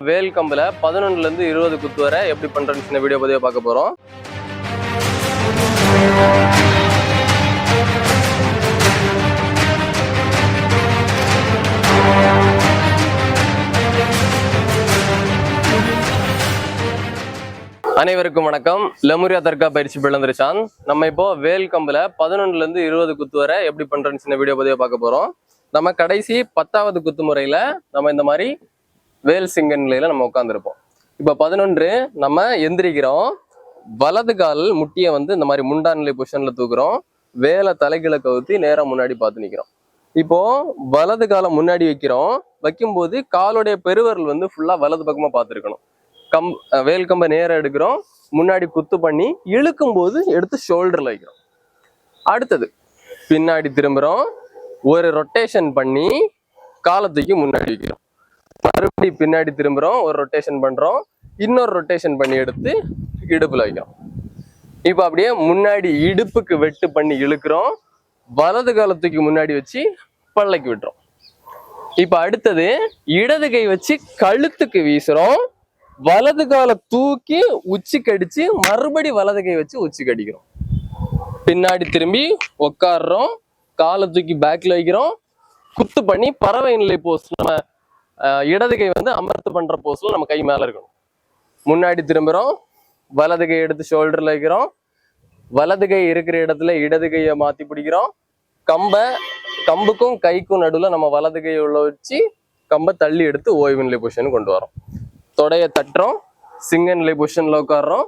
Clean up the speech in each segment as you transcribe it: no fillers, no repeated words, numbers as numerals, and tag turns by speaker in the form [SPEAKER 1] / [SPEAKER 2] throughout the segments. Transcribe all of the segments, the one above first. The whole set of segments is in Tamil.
[SPEAKER 1] வேல் கம்புல 11 ல இருந்து 20 குத்து வரை எப்படி பண்றேன்னு சின்ன வீடியோ பதிவா பார்க்க போறோம். அனைவருக்கும் வணக்கம். லெமுரியா தர்கா பயிற்சி பிளந்திருச்சான். நம்ம இப்போ வேல் கம்புல 11 ல இருந்து 20 குத்து வரை எப்படி பண்றேன்னு சின்ன வீடியோ பதிவா பார்க்க போறோம். நம்ம கடைசி 10வது குத்து முறையில நம்ம இந்த மாதிரி வேல் சிங்க நிலையில நம்ம உட்காந்துருப்போம். இப்போ 11 நம்ம எந்திரிக்கிறோம். வலது கால் முட்டியை இந்த மாதிரி முண்டா நிலை பொசிஷன்ல தூக்குறோம். வேலை தலைகளை கவுத்தி நேரம் முன்னாடி பார்த்து நிக்கிறோம். இப்போ வலது காலை முன்னாடி வைக்கும்போது காலுடைய பெருவரல் ஃபுல்லா வலது பக்கமா பார்த்துருக்கணும். வேல் கம்பை நேரம் எடுக்கிறோம். முன்னாடி குத்து பண்ணி இழுக்கும் போது எடுத்து ஷோல்டர்ல வைக்கிறோம். அடுத்தது பின்னாடி திரும்புறோம். ஒரு ரொட்டேஷன் பண்ணி காலத்துக்கு முன்னாடி வைக்கிறோம். மறுபடியும் பின்னாடி திரும்புறோம். ஒரு ரொட்டேஷன் பண்றோம். இன்னொரு ரொட்டேஷன் பண்ணி எடுத்து இடுப்புல வைக்கிறோம். இப்ப அப்படியே முன்னாடி இடுப்புக்கு வெட்டு பண்ணி இழுக்கிறோம். வலது காலத்துக்கு முன்னாடி வச்சு பல்லைக்கு விட்டுறோம். இப்ப அடுத்தது இடது கை வச்சு கழுத்துக்கு வீசுறோம். வலது காலை தூக்கி உச்சி கடிச்சு மறுபடி வலது கை வச்சு உச்சி கடிக்கிறோம். பின்னாடி திரும்பி உட்காடுறோம். காலை தூக்கி பேக்ல வைக்கிறோம். குத்து பண்ணி பறவை நிலை போஸ், நம்ம இடது கை அமர்த்து பண்ற போஸ்ல நம்ம கை மேல இருக்கணும். முன்னாடி திரும்புறோம். வலது கை எடுத்து ஷோல்டர்ல வைக்கிறோம். வலது கை இருக்கிற இடத்துல இடது கையை மாத்தி பிடிக்கிறோம். கம்புக்கும் கைக்கும் நடுவில் நம்ம வலது கையை உள்ள வச்சு கம்பை தள்ளி எடுத்து ஓய்வு நிலை பொசிஷன் கொண்டு வரோம். தொடைய தட்டுறோம். சிங்க நிலை பொசிஷன்ல உட்காடுறோம்.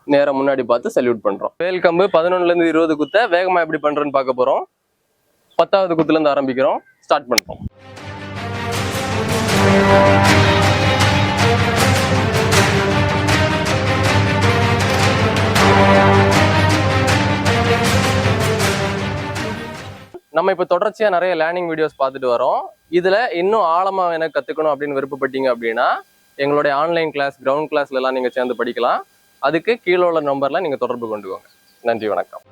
[SPEAKER 1] நேரம் முன்னாடி பார்த்து சல்யூட் பண்றோம். வேல் கம்பு 11 ல இருந்து 20 குத்த வேகமா எப்படி பண்றேன்னு பார்க்க போறோம். 10வது குத்துல இருந்து ஆரம்பிக்கிறோம். ஸ்டார்ட் பண்றோம். நம்ம இப்ப தொடர்ச்சியா நிறைய லேர்னிங் வீடியோஸ் பார்த்துட்டு வரோம். இதுல இன்னும் ஆழமா எனக்கு கத்துக்கணும் அப்படின்னு விருப்பப்பட்டீங்க அப்படின்னா எங்களுடைய ஆன்லைன் கிளாஸ், கிரவுண்ட் கிளாஸ்ல எல்லாம் நீங்க சேர்ந்து படிக்கலாம். அதுக்கு கீழே உள்ள நம்பர்ல நீங்க தொடர்பு கொண்டுக்கோங்க. நன்றி, வணக்கம்.